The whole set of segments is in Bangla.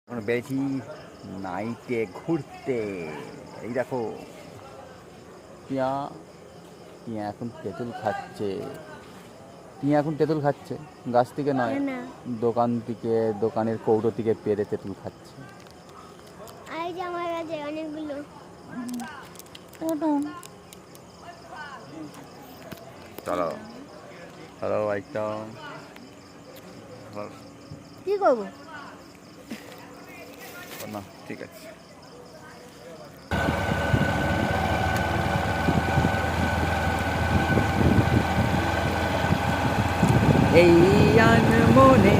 আমরা বেরিয়েছি নাইটে ঘুরতে। এই দেখো টিয়া টিয়া এখন তেঁতুল খাচ্ছে। টিয়া এখন তেঁতুল খাচ্ছে, গাছ থেকে নয়, না দোকান থেকে, দোকানের কৌটো থেকে পেরে তেঁতুল খাচ্ছে। এই যে আমার কাছে অনেকগুলো। চলো চলো বাইকটা কি করবো? না ঠিক আছে। এই আনমনে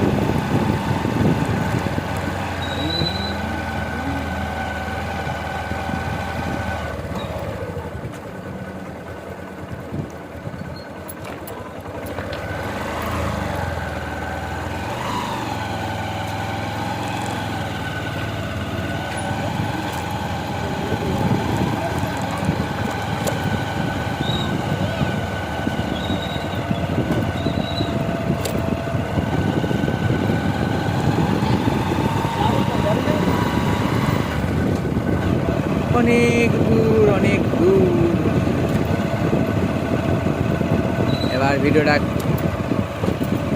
অনেক দূর অনেক দূর। এবার ভিডিওটা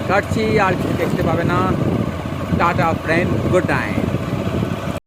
কাটছি, আর কিছু দেখতে পাবে না। Tata friend, good night.